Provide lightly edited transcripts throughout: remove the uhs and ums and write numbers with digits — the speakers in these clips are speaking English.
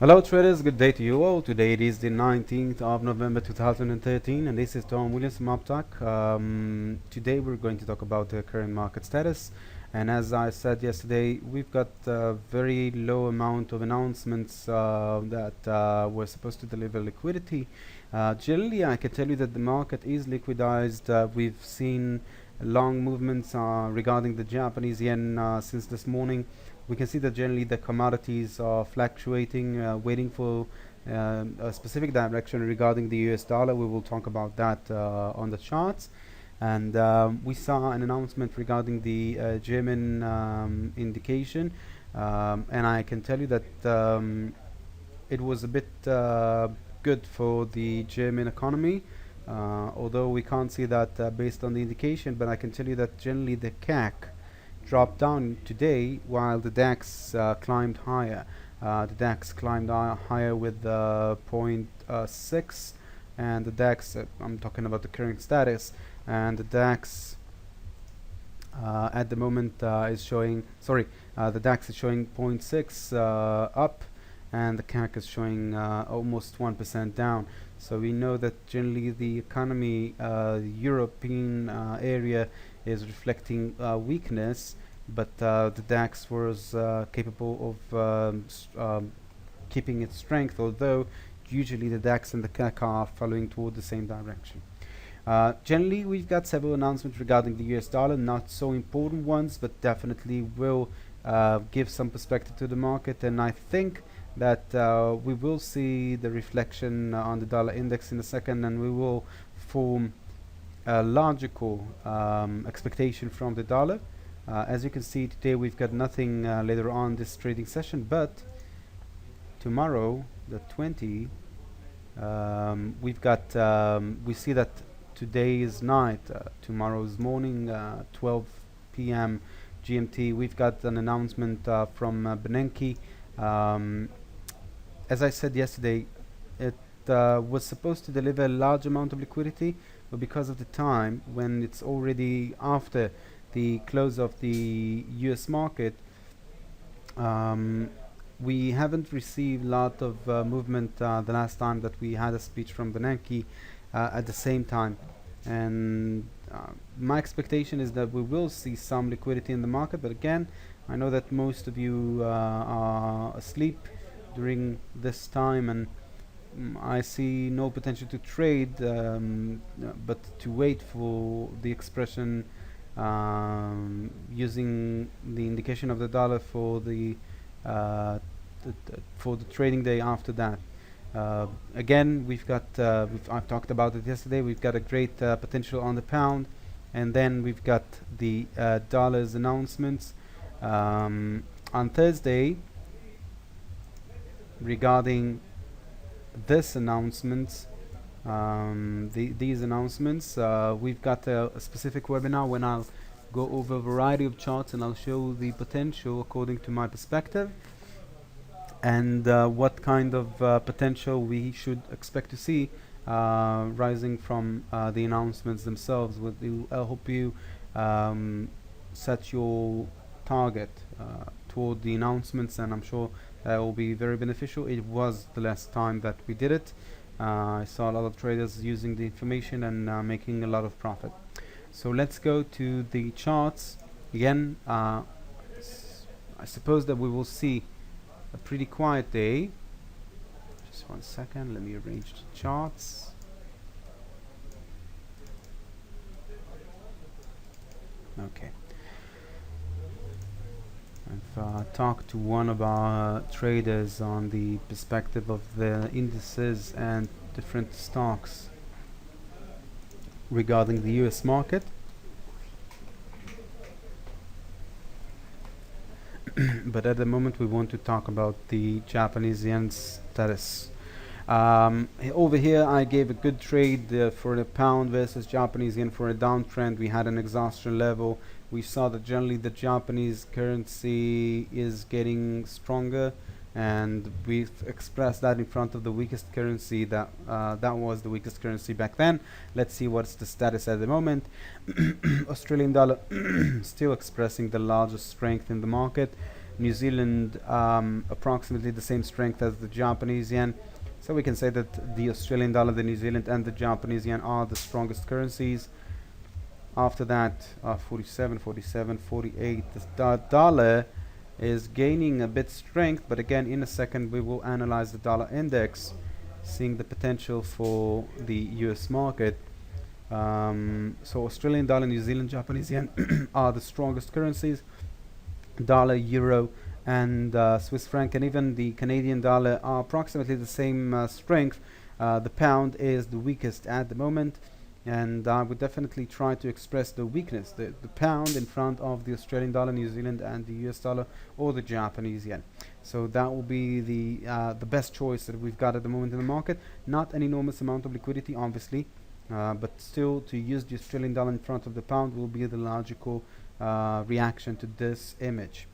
Hello traders, good day to you all. Today it is the 19th of November 2013 and this is Tom Williams from Opteck. Today we're going to talk about the current market status, and as I said yesterday, we've got a very low amount of announcements that were supposed to deliver liquidity. Generally I can tell you that the market is liquidized. We've seen long movements regarding the Japanese yen since this morning. We can see that generally the commodities are fluctuating, waiting for a specific direction regarding the US dollar. We will talk about that on the charts. And we saw an announcement regarding the German indication, and I can tell you that it was a bit good for the German economy, although we can't see that based on the indication, but I can tell you that generally the CAC dropped down today while the DAX climbed higher. The DAX climbed higher with 0.6, and the DAX, I'm talking about the current status, and the DAX at the moment is showing, the DAX is showing 0.6 up, and the CAC is showing almost 1% down. So we know that generally the economy, European area, is reflecting weakness, but the DAX was capable of keeping its strength, although usually the DAX and the CAC are following toward the same direction. Generally, we've got several announcements regarding the US dollar, not so important ones, but definitely will give some perspective to the market, and I think that we will see the reflection on the dollar index in a second, and we will form a logical expectation from the dollar. As you can see, today we've got nothing later on this trading session, but tomorrow, the 20, we've got we see that today is night, tomorrow's morning, 12 p.m. GMT. We've got an announcement from Bernanke. As I said yesterday, it was supposed to deliver a large amount of liquidity, but because of the time when it's already after the close of the US market, we haven't received a lot of movement the last time that we had a speech from Bernanke at the same time, and my expectation is that we will see some liquidity in the market, but again, I know that most of you are asleep during this time, and I see no potential to trade, but to wait for the expression using the indication of the dollar for the trading day after that. Again, we've got I've talked about it yesterday. We've got a great potential on the pound, and then we've got the dollars announcements on Thursday regarding this announcements. These announcements, we've got a specific webinar when I'll go over a variety of charts and I'll show the potential according to my perspective, and what kind of potential we should expect to see rising from the announcements themselves. I hope you set your target toward the announcements, and I'm sure that will be very beneficial. It was the last time that we did it. I saw a lot of traders using the information and making a lot of profit. So let's go to the charts again. I suppose that we will see a pretty quiet day. Just 1 second, let me arrange the charts. Okay. I've talked to one of our traders on the perspective of the indices and different stocks regarding the US market. But at the moment we want to talk about the Japanese yen status. Over here I gave a good trade for the pound versus Japanese yen for a downtrend. We had an exhaustion level. We saw that generally the Japanese currency is getting stronger, and we've expressed that in front of the weakest currency that was the weakest currency back then. Let's see what's the status at the moment. Australian dollar still expressing the largest strength in the market. New Zealand approximately the same strength as the Japanese yen. So we can say that the Australian dollar, the New Zealand, and the Japanese yen are the strongest currencies. After that, 47, 47, 48. The dollar is gaining a bit strength, but again, in a second, we will analyze the dollar index, seeing the potential for the US market. So Australian dollar, New Zealand, Japanese yen are the strongest currencies. Dollar, euro, and Swiss franc, and even the Canadian dollar are approximately the same strength. The pound is the weakest at the moment, and I would definitely try to express the weakness, the pound in front of the Australian dollar, New Zealand, and the US dollar, or the Japanese yen. So that will be the best choice that we've got at the moment in the market. Not an enormous amount of liquidity, obviously, but still to use the Australian dollar in front of the pound will be the logical reaction to this image.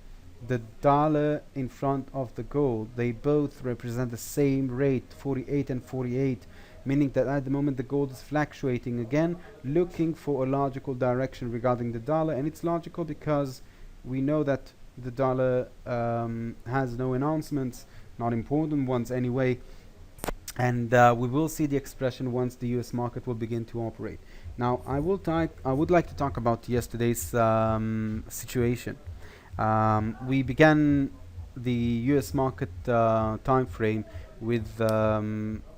The dollar in front of the gold, they both represent the same rate, 48 and 48, meaning that at the moment the gold is fluctuating again, looking for a logical direction regarding the dollar. And it's logical because we know that the dollar has no announcements, not important ones anyway, and we will see the expression once the US market will begin to operate. Now I would like to talk about yesterday's situation. We began the US market time frame with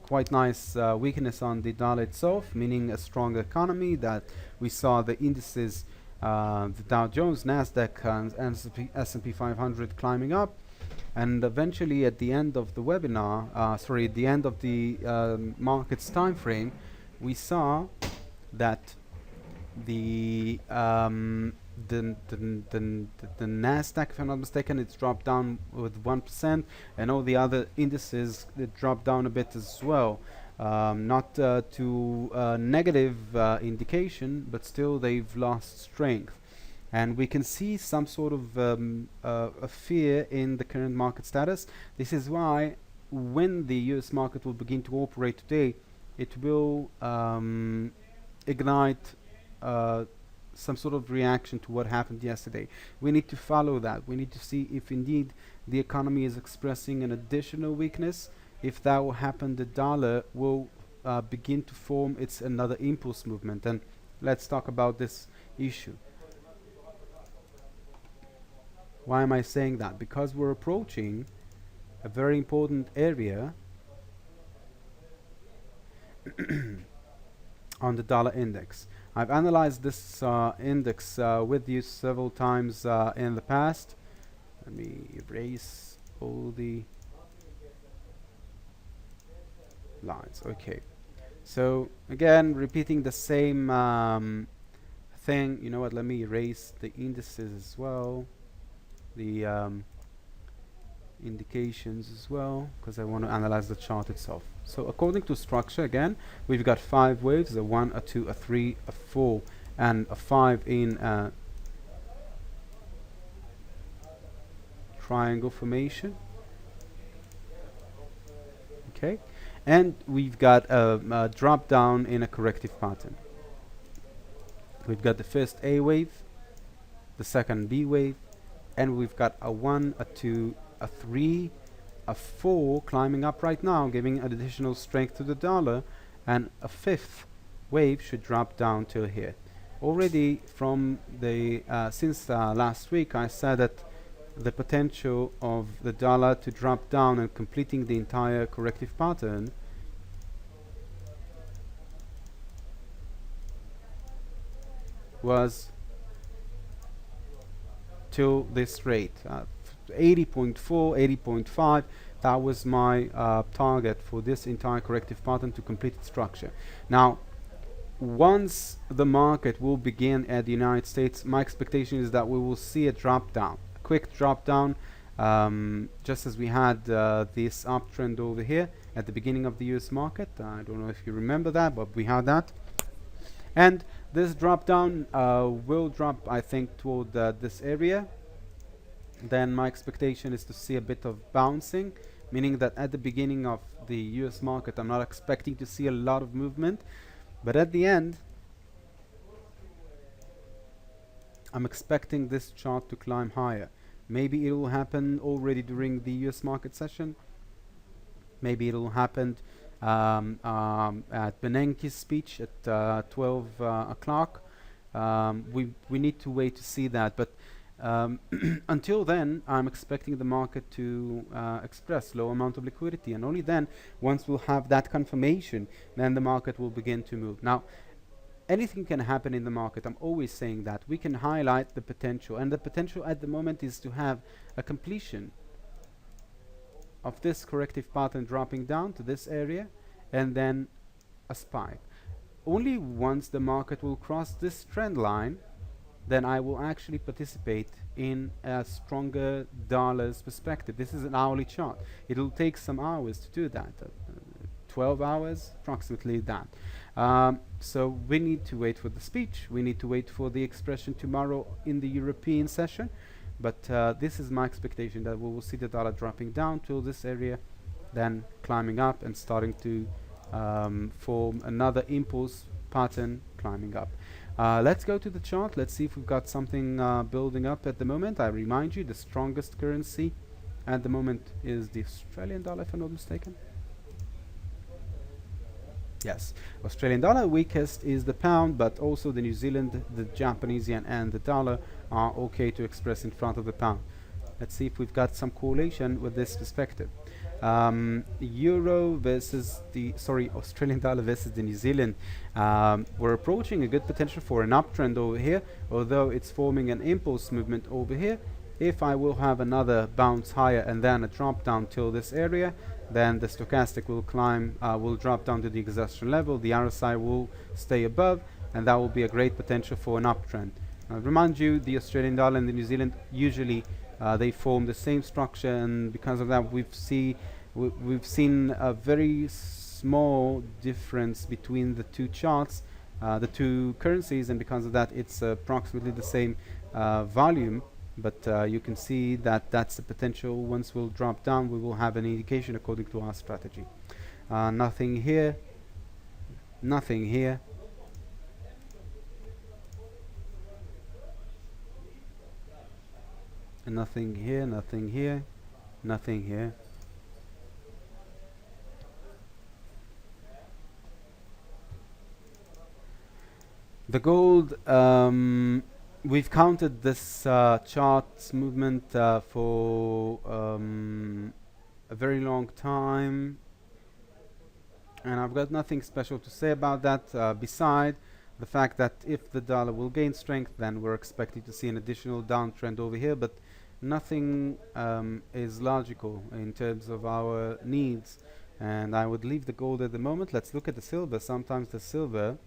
quite nice weakness on the dollar itself, meaning a strong economy, that we saw the indices, the Dow Jones, Nasdaq, and S&P 500 climbing up, and eventually at the end of the webinar, at the end of the market's time frame, we saw that the Nasdaq, if I'm not mistaken, it's dropped down with 1%, and all the other indices it dropped down a bit as well. Not to negative indication, but still they've lost strength, and we can see some sort of a fear in the current market status. This is why when the US market will begin to operate today, it will ignite some sort of reaction to what happened yesterday. We need to follow that. We need to see if indeed the economy is expressing an additional weakness. If that will happen, the dollar will begin to form its another impulse movement. And let's talk about this issue. Why am I saying that? Because we're approaching a very important area on the dollar index. I've analyzed this index with you several times in the past. Let me erase all the lines. Okay. So again, repeating the same thing. You know what? Let me erase the indices as well, the indications as well, because I want to analyze the chart itself. So according to structure, again, we've got 5 waves, a 1, a 2, a 3, a 4, and a 5 in triangle formation. Okay, and we've got a drop down in a corrective pattern. We've got the first A wave, the second B wave, and we've got a 1, a 2, a 3, a 4 climbing up right now, giving additional strength to the dollar, and a 5th wave should drop down till here. Already from the since last week, I said that the potential of the dollar to drop down and completing the entire corrective pattern was till this rate, 80.4, 80.5. That was my target for this entire corrective pattern to complete its structure. Now, once the market will begin at the United States, my expectation is that we will see a drop down, a quick drop down, just as we had this uptrend over here at the beginning of the US market. I don't know if you remember that, but we had that. And this drop down will drop, I think, toward this area. Then my expectation is to see a bit of bouncing, meaning that at the beginning of the US market, I'm not expecting to see a lot of movement, but at the end, I'm expecting this chart to climb higher, Maybe it will happen already during the US market session. Maybe it will happen at Bernanke's speech at 12 o'clock. We need to wait to see that, but until then, I'm expecting the market to express low amount of liquidity, and only then, once we'll have that confirmation, then the market will begin to move. Now, anything can happen in the market. I'm always saying that. We can highlight the potential, and the potential at the moment is to have a completion of this corrective pattern dropping down to this area, and then a spike. Only once the market will cross this trend line, then I will actually participate in a stronger dollar's perspective. This is an hourly chart. It will take some hours to do that. 12 hours, approximately that. So we need to wait for the speech. We need to wait for the expression tomorrow in the European session. But this is my expectation, that we will see the dollar dropping down to this area, then climbing up and starting to form another impulse pattern climbing up. Let's go to the chart. Let's see if we've got something building up at the moment. I remind you, the strongest currency at the moment is the Australian dollar, if I'm not mistaken. Yes, Australian dollar. Weakest is the pound, but also the New Zealand, the Japanese yen, and the dollar are okay to express in front of the pound. Let's see if we've got some correlation with this perspective. Euro versus the Australian dollar versus the New Zealand. We're approaching a good potential for an uptrend over here, although it's forming an impulse movement over here. If I will have another bounce higher and then a drop down till this area, then the stochastic will climb, will drop down to the exhaustion level. The RSI will stay above, and that will be a great potential for an uptrend. I'll remind you, the Australian dollar and the New Zealand usually they form the same structure, and because of that, we've seen a very small difference between the two charts, the two currencies, and because of that, it's approximately the same volume. But you can see that that's the potential. Once we'll drop down, we will have an indication according to our strategy. Nothing here, nothing here. Nothing here, nothing here, nothing here. The gold, we've counted this chart's movement for a very long time, and I've got nothing special to say about that beside the fact that if the dollar will gain strength, then we're expecting to see an additional downtrend over here, but nothing is logical in terms of our needs, and I would leave the gold at the moment. Let's look at the silver. Sometimes the silver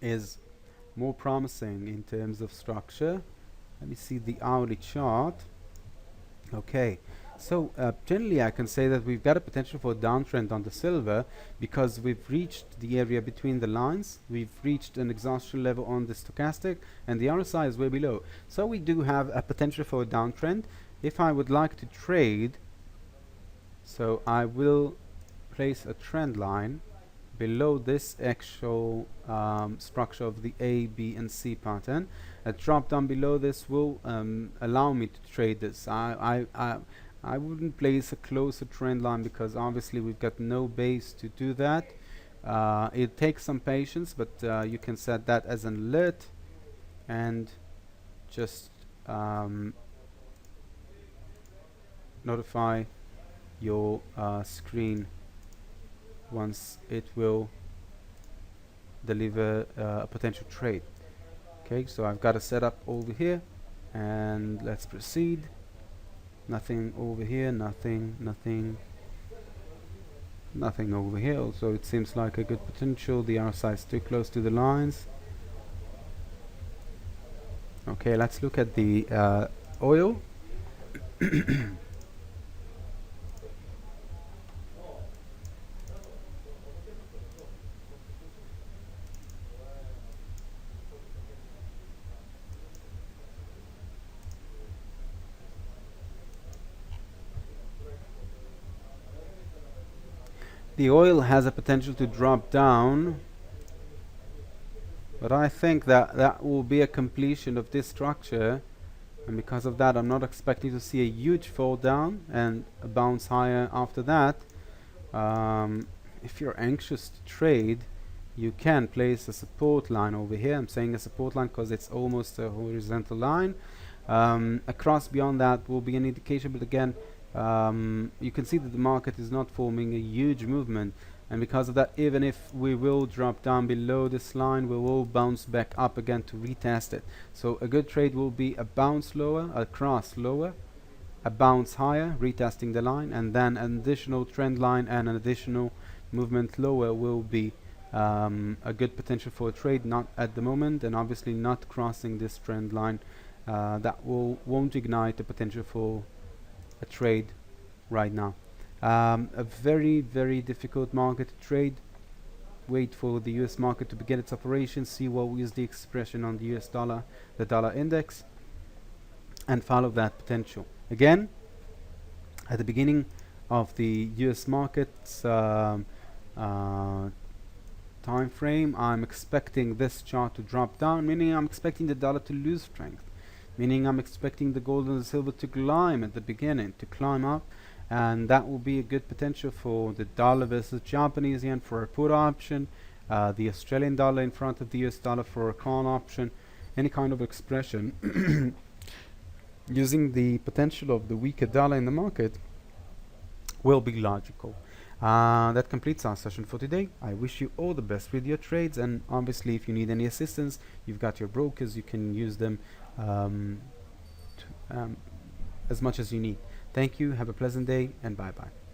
is more promising in terms of structure. Let me see the hourly chart. Okay, so generally I can say that we've got a potential for a downtrend on the silver because we've reached the area between the lines. We've reached an exhaustion level on the stochastic, and the RSI is way below. So we do have a potential for a downtrend. If I would like to trade, so I will place a trend line below this actual structure of the A, B, and C pattern. A drop down below this will allow me to trade this. I wouldn't place a closer trend line because obviously we've got no base to do that. It takes some patience, but you can set that as an alert and just notify your screen once it will deliver a potential trade. Okay, so I've got a setup over here, and let's proceed. Nothing over here, nothing over here. Also, it seems like a good potential. The RSI is too close to the lines. Okay, let's look at the oil. The oil has a potential to drop down, but I think that that will be a completion of this structure and because of that I'm not expecting to see a huge fall down and a bounce higher after that. If you're anxious to trade, you can place a support line over here. I'm saying a support line because it's almost a horizontal line. A cross beyond that will be an indication, but again, you can see that the market is not forming a huge movement, and because of that, even if we will drop down below this line, we will bounce back up again to retest it. So a good trade will be a bounce lower, a cross lower, a bounce higher, retesting the line, and then an additional trend line and an additional movement lower will be a good potential for a trade. Not at the moment, and obviously not crossing this trend line. That won't ignite the potential for a trade right now. A very, very difficult market to trade. Wait for the US market to begin its operation, see what is the expression on the US dollar, the dollar index, and follow that potential. Again, at the beginning of the US market's time frame, I'm expecting this chart to drop down, meaning I'm expecting the dollar to lose strength, meaning I'm expecting the gold and the silver to climb at the beginning, to climb up, and that will be a good potential for the dollar versus Japanese yen for a put option, the Australian dollar in front of the US dollar for a call option, any kind of expression using the potential of the weaker dollar in the market will be logical. That completes our session for today. I wish you all the best with your trades, and obviously if you need any assistance, you've got your brokers, you can use them as much as you need. Thank you, have a pleasant day, and bye bye.